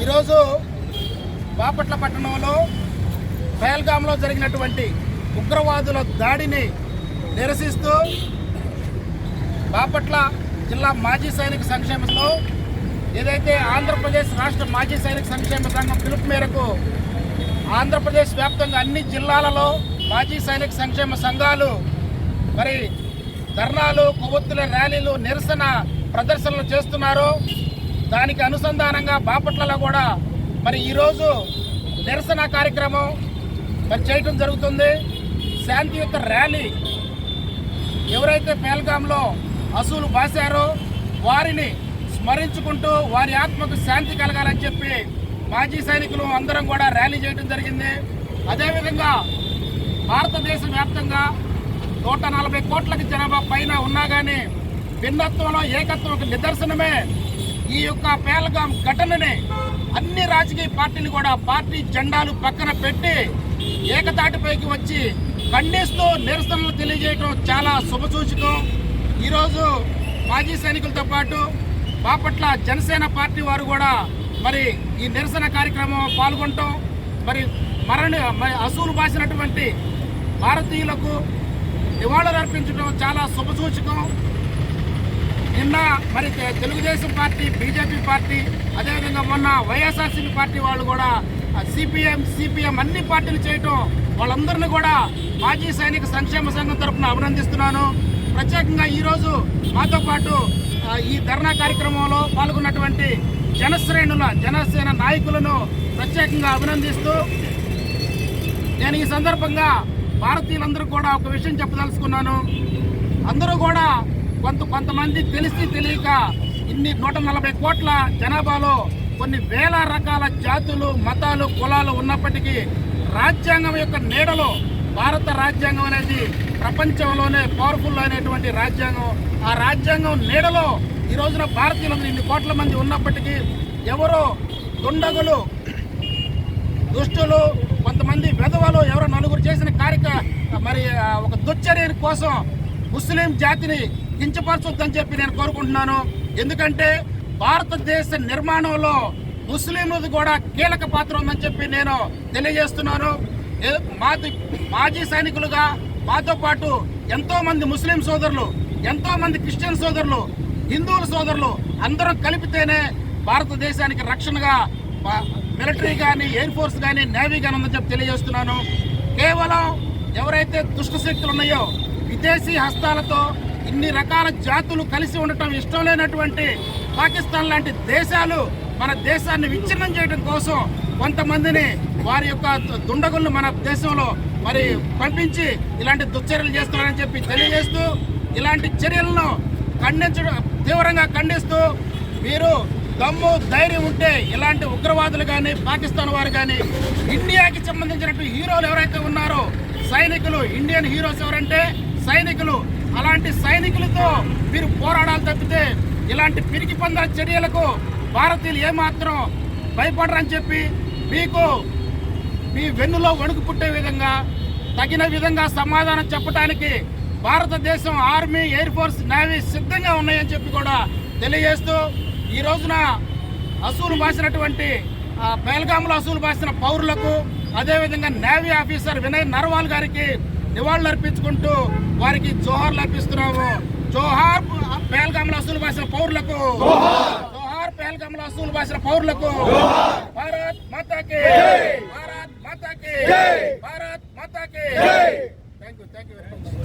ఈరోజు బాపట్ల పట్టణంలో పహల్గామ్లో జరిగినటువంటి ఉగ్రవాదుల దాడిని నిరసిస్తూ బాపట్ల జిల్లా మాజీ సైనిక సంక్షేమంలో ఏదైతే ఆంధ్రప్రదేశ్ రాష్ట్ర మాజీ సైనిక సంక్షేమ సంఘం పిలుపు మేరకు ఆంధ్రప్రదేశ్ వ్యాప్తంగా అన్ని జిల్లాలలో మాజీ సైనిక సంక్షేమ సంఘాలు మరి ధర్నాలు, కొవ్వొత్తుల ర్యాలీలు, నిరసన ప్రదర్శనలు చేస్తున్నారు. దానికి అనుసంధానంగా బాపట్లలో కూడా మరి ఈరోజు నిరసన కార్యక్రమం మరి చేయటం జరుగుతుంది. శాంతియుత ర్యాలీ ఎవరైతే పహల్గామ్లో అసూలు బాసారో వారిని స్మరించుకుంటూ వారి ఆత్మకు శాంతి కలగాలని చెప్పి మాజీ సైనికులు అందరం కూడా ర్యాలీ చేయడం జరిగింది. అదేవిధంగా భారతదేశ వ్యాప్తంగా 140 కోట్లకి జనాభా పైన ఉన్నా కానీ భిన్నత్వంలో ఏకత్వం నిదర్శనమే ఈ యొక్క పహల్గామ్ ఘటనని అన్ని రాజకీయ పార్టీలు కూడా పార్టీ జెండాలు పక్కన పెట్టి ఏకతాటిపైకి వచ్చి ఖండిస్తూ నిరసనలు తెలియజేయడం చాలా శుభసూచకం. ఈరోజు మాజీ సైనికులతో పాటు బాపట్ల జనసేన పార్టీ వారు కూడా మరి ఈ నిరసన కార్యక్రమం పాల్గొనటం మరి అసూలు బాసినటువంటి భారతీయులకు నివాళులు అర్పించడం చాలా శుభసూచకం. నిన్న మరి తెలుగుదేశం పార్టీ, బీజేపీ పార్టీ, అదేవిధంగా మొన్న వైఎస్ఆర్సీపీ పార్టీ వాళ్ళు కూడా సిపిఎం అన్ని పార్టీలు చేయటం వాళ్ళందరినీ కూడా మాజీ సైనిక సంక్షేమ సంఘం తరఫున అభినందిస్తున్నాను. ప్రత్యేకంగా ఈరోజు మాతో పాటు ఈ ధర్నా కార్యక్రమంలో పాల్గొన్నటువంటి జనసేన నాయకులను ప్రత్యేకంగా అభినందిస్తూ నేను ఈ సందర్భంగా భారతీయులందరూ కూడా ఒక విషయం చెప్పదలుచుకున్నాను. అందరూ కూడా కొంతమంది తెలిసి తెలియక ఇన్ని 140 కోట్ల జనాభాలో కొన్ని వేల రకాల జాతులు, మతాలు, కులాలు ఉన్నప్పటికీ రాజ్యాంగం యొక్క నీడలో భారత రాజ్యాంగం అనేది ప్రపంచంలోనే పవర్ఫుల్ అయినటువంటి రాజ్యాంగం. ఆ రాజ్యాంగం నీడలో ఈ రోజున భారతీయులందరూ ఇన్ని కోట్ల మంది ఉన్నప్పటికీ ఎవరో దుండగులు, దుష్టులు, కొంతమంది వెధవలు ఎవరో నలుగురు చేసిన మరి ఒక దుశ్చర్య కోసం ముస్లిం జాతిని కించపరచొద్దని చెప్పి నేను కోరుకుంటున్నాను. ఎందుకంటే భారతదేశ నిర్మాణంలో ముస్లింలది కూడా కీలక పాత్ర ఉందని చెప్పి నేను తెలియజేస్తున్నాను. మాజీ సైనికులుగా మాతో పాటు ఎంతో మంది ముస్లిం సోదరులు, ఎంతో మంది క్రిస్టియన్ సోదరులు, హిందువుల సోదరులు అందరం కలిపితేనే భారతదేశానికి రక్షణగా మిలిటరీ కానీ, ఎయిర్ ఫోర్స్ కానీ, నేవీ కానీ ఉందని చెప్పి తెలియజేస్తున్నాను. కేవలం ఎవరైతే దుష్ట శక్తులు ఉన్నాయో విదేశీ హస్తాలతో ఇన్ని రకాల జాతులు కలిసి ఉండటం ఇష్టం లేనటువంటి పాకిస్తాన్ లాంటి దేశాలు మన దేశాన్ని విచ్ఛిన్నం చేయడం కోసం కొంతమందిని వారి యొక్క దుండగులను మన దేశంలో మరి పంపించి ఇలాంటి దుశ్చర్యలు చేస్తున్నారని చెప్పి తెలియజేస్తూ ఇలాంటి చర్యలను తీవ్రంగా ఖండిస్తూ మీరు దమ్ము ధైర్యం ఉంటే ఇలాంటి ఉగ్రవాదులు కానీ, పాకిస్తాన్ వారు కానీ, ఇండియాకి సంబంధించినటువంటి హీరోలు ఎవరైతే ఉన్నారో సైనికులు, ఇండియన్ హీరోస్ ఎవరంటే సైనికులు, అలాంటి సైనికులతో మీరు పోరాడాలి తప్పితే ఇలాంటి పిరికి పందల చర్యలకు భారతీయులు ఏమాత్రం భయపడరని చెప్పి మీకు మీ వెన్నులో వణుకు పుట్టే విధంగా తగిన విధంగా సమాధానం చెప్పడానికి భారతదేశం ఆర్మీ, ఎయిర్ ఫోర్స్, నేవీ సిద్ధంగా ఉన్నాయని చెప్పి కూడా తెలియజేస్తూ ఈ రోజున అసూలు బాసినటువంటి పహల్గామ్లో అసూలు బాసిన పౌరులకు, అదేవిధంగా నేవీ ఆఫీసర్ వినయ్ నర్వాల్ గారికి నివాళులు అర్పించుకుంటూ వారికి జోహార్లు అర్పిస్తున్నాము. జోహార్ పహల్గామ్లో అసూలు బాసిన పౌరులకు, జోహార్ పహల్గామ్లో అసూలు బాసిన పౌరులకు. భారత్ మాతాకి, భారత్ మాతాకి, భారత్ మాతాకి. Thank you very much.